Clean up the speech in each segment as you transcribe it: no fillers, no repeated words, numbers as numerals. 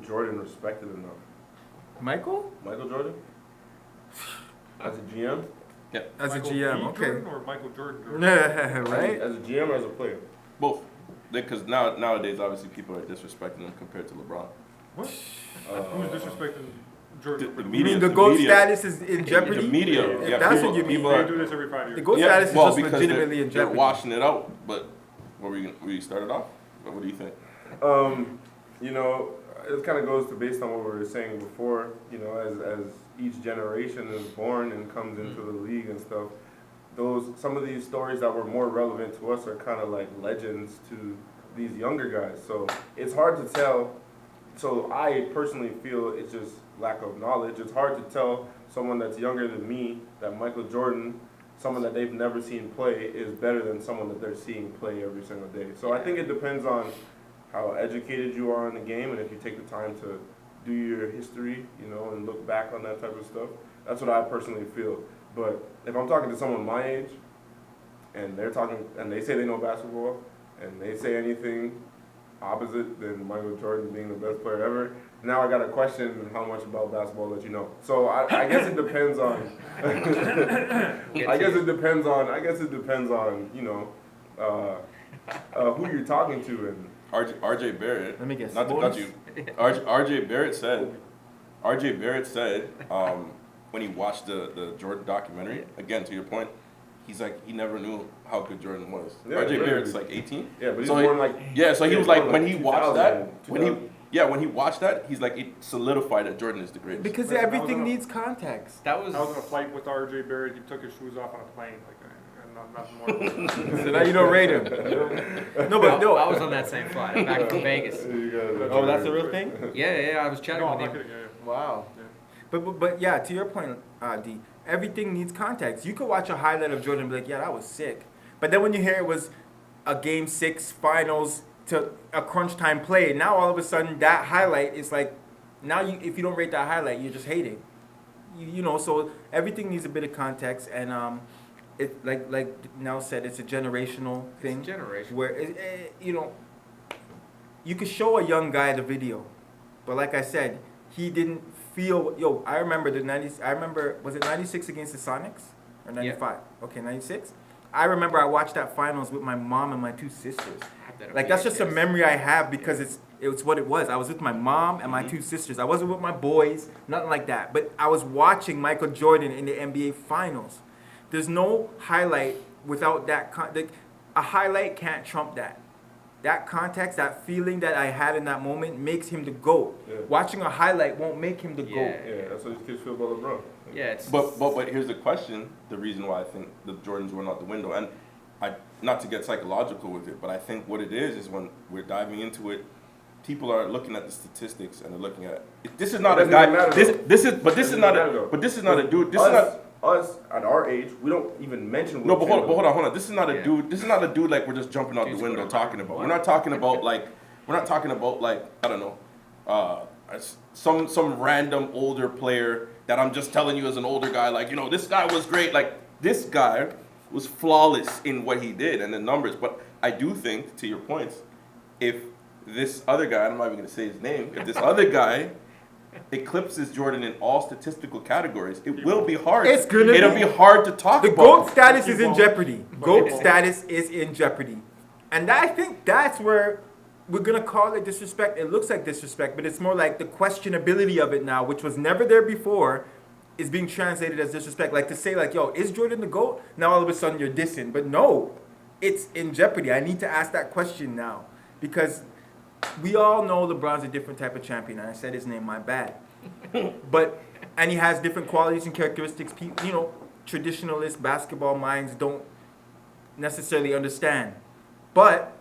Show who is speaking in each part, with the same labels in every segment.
Speaker 1: Jordan respected enough?
Speaker 2: Michael
Speaker 1: Jordan? As a GM?
Speaker 3: Yeah.
Speaker 2: as
Speaker 4: Michael
Speaker 2: a GM,
Speaker 4: B.
Speaker 2: okay.
Speaker 4: Jordan or Michael Jordan?
Speaker 2: Yeah, right.
Speaker 1: As a GM or as a player?
Speaker 3: Both. Because nowadays, obviously, people are disrespecting him compared to LeBron.
Speaker 4: What? Who's disrespecting Jordan?
Speaker 3: The
Speaker 2: You
Speaker 3: media.
Speaker 2: mean the
Speaker 3: the
Speaker 2: GOAT
Speaker 3: media-
Speaker 2: status is in jeopardy?
Speaker 3: The media.
Speaker 2: If
Speaker 3: Yeah,
Speaker 2: that's
Speaker 3: people,
Speaker 2: what you mean.
Speaker 3: people
Speaker 4: They
Speaker 3: are,
Speaker 4: do this every 5 years.
Speaker 2: The GOAT
Speaker 3: yeah,
Speaker 2: status is
Speaker 3: well,
Speaker 2: just
Speaker 3: because
Speaker 2: legitimately in
Speaker 3: they're
Speaker 2: jeopardy.
Speaker 3: washing it out. But where you started off? What do you think?
Speaker 1: You know, it kind of goes to based on what we were saying before. You know, as each generation is born and comes into the league and stuff, some of these stories that were more relevant to us are kind of like legends to these younger guys. So it's hard to tell. So I personally feel it's just lack of knowledge. It's hard to tell someone that's younger than me that Michael Jordan, someone that they've never seen play, is better than someone that they're seeing play every single day. So I think it depends on how educated you are in the game, and if you take the time to do your history, you know, and look back on that type of stuff. That's what I personally feel. But if I'm talking to someone my age, and they're talking, and they say they know basketball, and they say anything opposite than Michael Jordan being the best player ever, now I got to question how much about basketball that you know. So I guess it depends on. I guess it depends on you know who you're talking to and.
Speaker 3: RJ Barrett.
Speaker 2: Let me guess.
Speaker 3: Not to cut you. RJ Barrett said when he watched the Jordan documentary, again to your point, he's like he never knew how good Jordan was.
Speaker 1: Yeah,
Speaker 3: RJ Barrett's like 18.
Speaker 1: Yeah, but he's
Speaker 3: so
Speaker 1: born like
Speaker 3: so he was like when he watched that
Speaker 1: when
Speaker 3: he watched that, he's like it solidified that Jordan is the greatest.
Speaker 2: Because
Speaker 4: Listen,
Speaker 2: everything needs context.
Speaker 4: I was on a flight with R.J. Barrett. He took his shoes off on a plane. Like, nothing more.
Speaker 2: So now you don't rate him. No, but no.
Speaker 5: I was on that same flight back from Vegas.
Speaker 2: Oh, that's the real thing?
Speaker 5: Yeah, I was chatting
Speaker 4: No, I'm
Speaker 5: with
Speaker 4: not
Speaker 5: him.
Speaker 4: kidding. Yeah.
Speaker 2: Wow.
Speaker 4: Yeah.
Speaker 2: But yeah, to your point, D, everything needs context. You could watch a highlight of Jordan and be like, yeah, that was sick. But then when you hear it was a Game 6 finals to a crunch time play, now all of a sudden that highlight is like, now if you don't rate that highlight, you're just hating. You know, so everything needs a bit of context, and it like Nell said, it's a generational thing.
Speaker 5: It's generational.
Speaker 2: Where you know, you could show a young guy the video, but like I said, he didn't feel. I remember the 90s. I remember, was it 96 against the Sonics or 95? Yeah. Okay, 96. I remember I watched that finals with my mom and my two sisters. Like that's just a memory I have because it's what it was. I was with my mom and my two sisters. I wasn't with my boys, nothing like that. But I was watching Michael Jordan in the NBA Finals. There's no highlight without that. A highlight can't trump that. That context, that feeling that I had in that moment makes him the GOAT. Yeah. Watching a highlight won't make him the GOAT.
Speaker 1: Yeah, that's what these kids feel about LeBron.
Speaker 5: Yeah,
Speaker 3: But here's the question: the reason why I think the Jordans were not the window, and not to get psychological with it, but I think what it is when we're diving into it, people are looking at the statistics and they're looking at this is not a guy. This is not a dude.
Speaker 1: Us at our age, we don't even mention.
Speaker 3: No, but hold on. This is not a dude. This is not a dude like we're just jumping out the window talking about. We're not talking about like I don't know, some random older player that I'm just telling you as an older guy, like, you know, this guy was great. Like, this guy was flawless in what he did and the numbers. But I do think, to your points, if this other guy, I'm not even going to say his name, if this other guy eclipses Jordan in all statistical categories, it will be hard. It'll be hard to talk about.
Speaker 2: The GOAT status is in jeopardy. GOAT status is in jeopardy. And I think that's where we're going to call it disrespect. It looks like disrespect, but it's more like the questionability of it now, which was never there before, is being translated as disrespect. Like to say, like, yo, is Jordan the GOAT? Now all of a sudden you're dissing. But no, it's in jeopardy. I need to ask that question now. Because we all know LeBron's a different type of champion. And I said his name, my bad. And he has different qualities and characteristics, you know, traditionalist basketball minds don't necessarily understand. But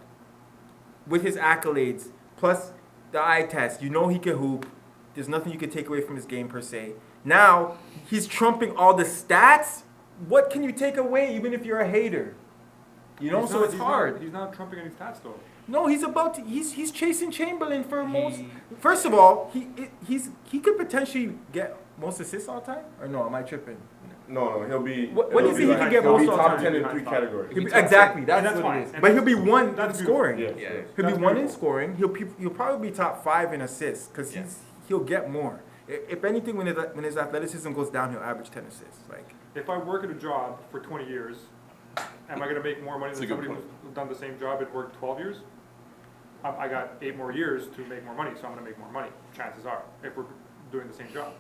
Speaker 2: with his accolades, plus the eye test, you know he can hoop. There's nothing you can take away from his game per se. Now, he's trumping all the stats. What can you take away even if you're a hater? You know, so it's hard.
Speaker 4: He's not trumping any stats though.
Speaker 2: No, he's chasing Chamberlain for most. First of all, he could potentially get most assists all time. Or no, am I tripping?
Speaker 1: No, he'll be.
Speaker 2: What
Speaker 1: he'll
Speaker 2: do you
Speaker 1: be
Speaker 2: think he
Speaker 1: like-
Speaker 2: can get
Speaker 1: he'll be
Speaker 2: most
Speaker 1: top
Speaker 2: all-time?
Speaker 1: 10 in 3 categories.
Speaker 2: He'll be,
Speaker 5: top
Speaker 2: exactly,
Speaker 5: 10.
Speaker 2: that's
Speaker 4: And that's
Speaker 2: what
Speaker 4: fine.
Speaker 2: it is.
Speaker 4: And
Speaker 2: But he'll be
Speaker 4: that's-
Speaker 2: one in
Speaker 4: that's
Speaker 2: scoring.
Speaker 1: Yeah,
Speaker 5: Yeah.
Speaker 1: sure.
Speaker 2: He'll be
Speaker 4: That's
Speaker 2: one in
Speaker 4: beautiful.
Speaker 2: scoring. He'll probably be top 5 in assists because
Speaker 5: Yeah.
Speaker 2: he'll get more. If anything, when his athleticism goes down, he'll average 10 assists. Like
Speaker 4: If I work at a job for 20 years, am I going to make more money
Speaker 3: That's
Speaker 4: than
Speaker 3: a good
Speaker 4: somebody who's done the same job and worked 12 years? I got 8 more years to make more money, so I'm going to make more money. Chances are, if we're doing the same job.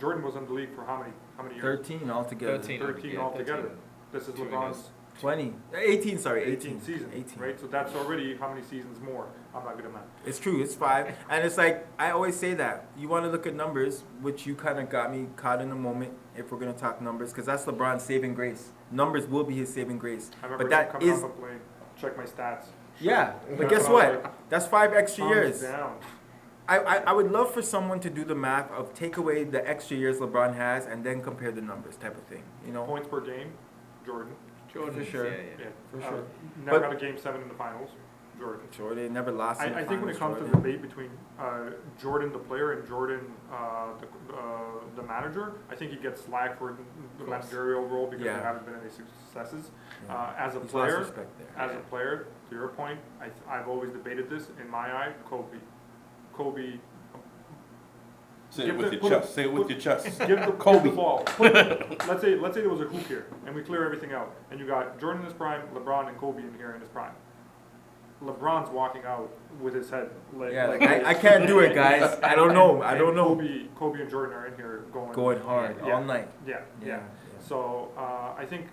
Speaker 4: Jordan was in the league for how many years?
Speaker 2: 13 altogether.
Speaker 4: 13
Speaker 5: yeah,
Speaker 4: altogether.
Speaker 5: 13.
Speaker 4: This is
Speaker 5: Two
Speaker 4: LeBron's
Speaker 2: 20. 18, sorry.
Speaker 4: 18 season,
Speaker 2: 18.
Speaker 4: right? So that's already how many seasons more? I'm not good at math.
Speaker 2: It's true, it's 5. And it's like, I always say that. You want to look at numbers, which you kind of got me caught in a moment if we're going to talk numbers, because that's LeBron's saving grace. Numbers will be his saving grace.
Speaker 4: I remember
Speaker 2: But that
Speaker 4: coming
Speaker 2: is,
Speaker 4: off a plane, check my stats.
Speaker 2: yeah. But
Speaker 4: Yeah.
Speaker 2: guess
Speaker 4: I was
Speaker 2: what?
Speaker 4: like,
Speaker 2: That's 5 extra
Speaker 4: thumbs
Speaker 2: years.
Speaker 4: down.
Speaker 2: I would love for someone to do the math of take away the extra years LeBron has and then compare the numbers type of thing. You know?
Speaker 4: Points per game, Jordan.
Speaker 5: Jordan,
Speaker 2: For sure.
Speaker 5: Yeah, yeah.
Speaker 2: For sure.
Speaker 4: Never
Speaker 2: But-
Speaker 4: had a game 7 in the finals, Jordan.
Speaker 2: Sure, they never lost in the
Speaker 4: I think when it
Speaker 2: finals,
Speaker 4: comes to the
Speaker 2: Jordan.
Speaker 4: debate between Jordan the player and Jordan the manager, I think he gets slack for the
Speaker 5: course.
Speaker 4: managerial role because
Speaker 2: Yeah.
Speaker 4: there haven't been any successes.
Speaker 2: Yeah.
Speaker 4: As a
Speaker 2: He's lost
Speaker 4: player,
Speaker 2: respect there.
Speaker 4: to your point, I've always debated this. In my eye, Kobe.
Speaker 3: Say it
Speaker 4: Give
Speaker 3: with
Speaker 4: the-
Speaker 3: your
Speaker 4: put a-
Speaker 3: chest. Say it with your chest.
Speaker 4: Give the
Speaker 3: Kobe.
Speaker 4: ball. Let's say there was a hoop here, and we clear everything out, and you got Jordan in his prime, LeBron and Kobe in here in his prime. LeBron's walking out with his head like
Speaker 2: Yeah, like I can't do it, guys. I don't know. I don't know.
Speaker 4: Kobe and Jordan are in here
Speaker 2: Going hard
Speaker 4: Yeah.
Speaker 2: all night.
Speaker 4: Yeah, yeah.
Speaker 2: Yeah.
Speaker 4: So I think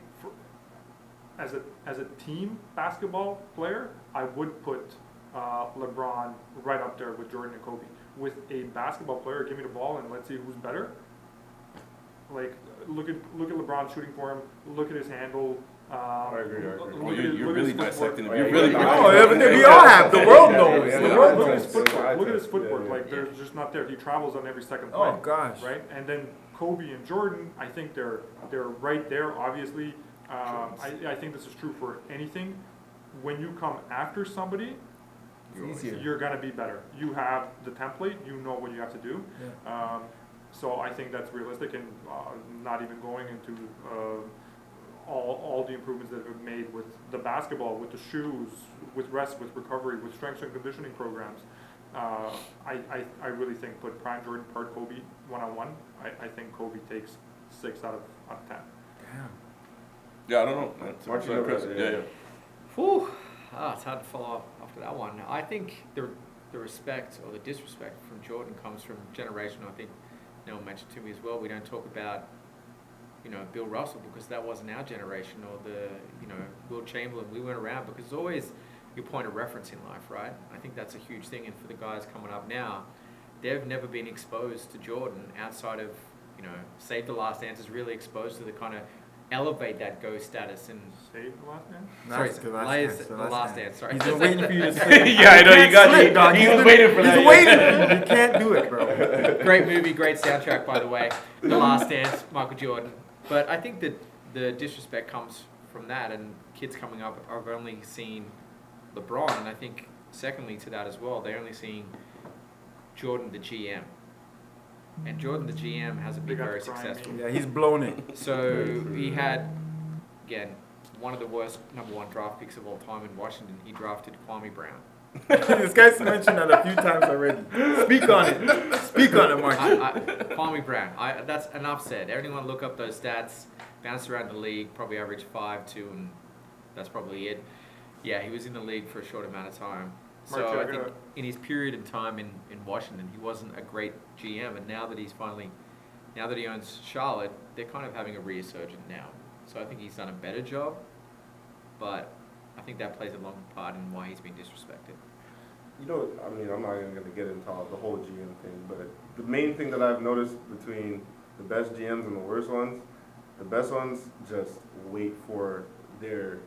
Speaker 4: as a team basketball player, I would put LeBron right up there with Jordan and Kobe. With a basketball player, give me the ball and let's see who's better. Like look at LeBron shooting for him. Look at his handle.
Speaker 1: I agree.
Speaker 3: Oh, you're really dissecting him.
Speaker 1: Oh,
Speaker 3: You're
Speaker 1: yeah,
Speaker 3: really
Speaker 1: yeah.
Speaker 2: No, everything we all have. The world knows.
Speaker 1: Yeah,
Speaker 2: The
Speaker 1: yeah,
Speaker 2: world
Speaker 4: Look at
Speaker 2: knows.
Speaker 4: his footwork. Look at his
Speaker 1: Yeah,
Speaker 4: footwork.
Speaker 1: yeah.
Speaker 4: Like there's just not there. He travels on every second play.
Speaker 2: Oh gosh.
Speaker 4: Right, and then Kobe and Jordan, I think they're right there. Obviously, I think this is true for anything. When you come after somebody,
Speaker 2: It's easier.
Speaker 4: you're gonna be better. You have the template. You know what you have to do.
Speaker 2: Yeah.
Speaker 4: So I think that's realistic, and not even going into all the improvements that have been made with the basketball, with the shoes, with rest, with recovery, with strength and conditioning programs. I really think put prime Jordan part Kobe 1-on-1. I think Kobe takes 6 out of 10.
Speaker 2: Damn.
Speaker 3: Yeah, I don't know. That's
Speaker 1: Watch
Speaker 3: that's
Speaker 1: it,
Speaker 3: impressive.
Speaker 1: yeah.
Speaker 3: Yeah, yeah.
Speaker 5: Whew. It's hard to follow up after that one. I think the respect or the disrespect from Jordan comes from generation. I think Neil mentioned to me as well. We don't talk about, Bill Russell because that wasn't our generation, or Will Chamberlain. We weren't around because it's always your point of reference in life, right? I think that's a huge thing. And for the guys coming up now, they've never been exposed to Jordan outside of, Save the Last Dance is really exposed to the kind of elevate that GO status and
Speaker 4: Save the last man.
Speaker 5: sorry,
Speaker 2: Nice,
Speaker 5: the last dance. Sorry,
Speaker 2: He's been waiting for you to say.
Speaker 3: Yeah, I know you got
Speaker 2: Slip,
Speaker 3: it.
Speaker 2: dog.
Speaker 3: He
Speaker 2: He's
Speaker 3: was
Speaker 2: been-
Speaker 3: waiting for that.
Speaker 2: He's waiting. You can't do it, bro.
Speaker 5: Great movie, great soundtrack, by the way. The Last Dance, Michael Jordan. But I think that the disrespect comes from that, and kids coming up have only seen LeBron, and I think secondly to that as well, they're only seeing Jordan the GM. And Jordan the GM hasn't been
Speaker 4: Big up
Speaker 5: very
Speaker 4: Brian
Speaker 5: successful.
Speaker 2: Yeah, he's blown it.
Speaker 5: So he had, again, one of the worst #1 draft picks of all time in Washington. He drafted Kwame Brown.
Speaker 2: This guy's mentioned that a few times already. Speak on it. Speak on it, Mark.
Speaker 5: Kwame Brown. That's enough said. Everyone look up those stats. Bounced around the league, probably averaged 5'2", and that's probably it. Yeah, he was in the league for a short amount of time. So
Speaker 4: Mark,
Speaker 5: I think in his period of time in Washington, he wasn't a great GM. And now that he owns Charlotte, they're kind of having a resurgence now. So I think he's done a better job. But I think that plays a long part in why he's been disrespected.
Speaker 1: I'm not even going to get into the whole GM thing, but the main thing that I've noticed between the best GMs and the worst ones, the best ones just wait for their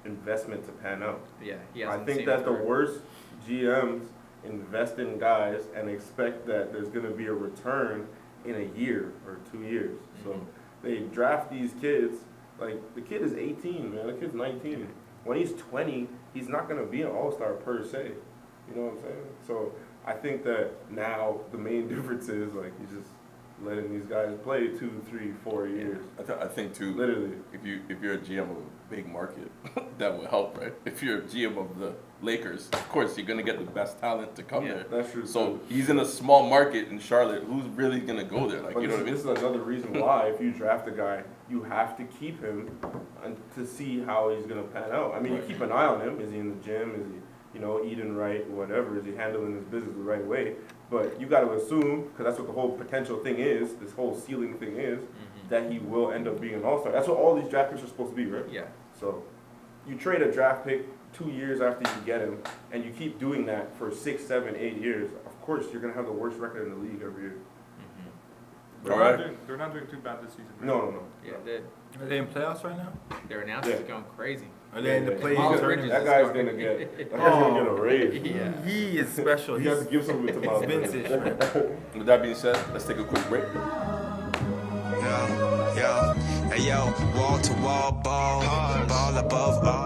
Speaker 1: investment to pan out.
Speaker 5: Yeah, he
Speaker 1: I
Speaker 5: hasn't
Speaker 1: think
Speaker 5: seen
Speaker 1: that
Speaker 5: it
Speaker 1: the
Speaker 5: through.
Speaker 1: worst GMs invest in guys and expect that there's going to be a return in a year or 2 years. So
Speaker 5: Mhm.
Speaker 1: they draft these kids, like the kid is 18, man, the kid's 19. When he's 20, he's not going to be an all-star per se. You know what I'm saying? So I think that now the main difference is like letting these guys play 2, 3, 4 years.
Speaker 3: I think too.
Speaker 1: Literally.
Speaker 3: If you're a GM of a big market, that will help, right? If you're a GM of the Lakers, of course you're gonna get the best talent to come there.
Speaker 1: That's true.
Speaker 3: So he's in a small market in Charlotte. Who's really gonna go there? Like,
Speaker 1: But
Speaker 3: you know what I mean?
Speaker 1: this is another reason why, if you draft a guy, you have to keep him and to see how he's gonna pan out. I mean, you keep an eye on him. Is he in the gym? Is he, eating right? Whatever. Is he handling his business the right way? But you got to assume, because that's what the whole potential thing is, this whole ceiling thing is, that he will end up being an all-star. That's what all these draft picks are supposed to be, right?
Speaker 5: Yeah.
Speaker 1: So you trade a draft pick 2 years after you get him, and you keep doing that for 6, 7, 8 years. Of course, you're gonna have the worst record in the league every year.
Speaker 4: They're not doing too bad this season. Right?
Speaker 1: No.
Speaker 5: Yeah,
Speaker 2: Are they in playoffs right now?
Speaker 5: their announcers are going crazy.
Speaker 2: Are they in the play?
Speaker 5: Miles
Speaker 1: That
Speaker 5: Bridges
Speaker 1: guy's
Speaker 5: is
Speaker 1: gonna
Speaker 5: going-
Speaker 1: get a raise.
Speaker 5: Yeah.
Speaker 2: He is special.
Speaker 1: You have to give something to Miles
Speaker 2: He's
Speaker 1: Bridges.
Speaker 2: vintage, man.
Speaker 3: With that being said, let's take a quick break.
Speaker 6: Yo, hey yo, wall to wall ball, ball above all.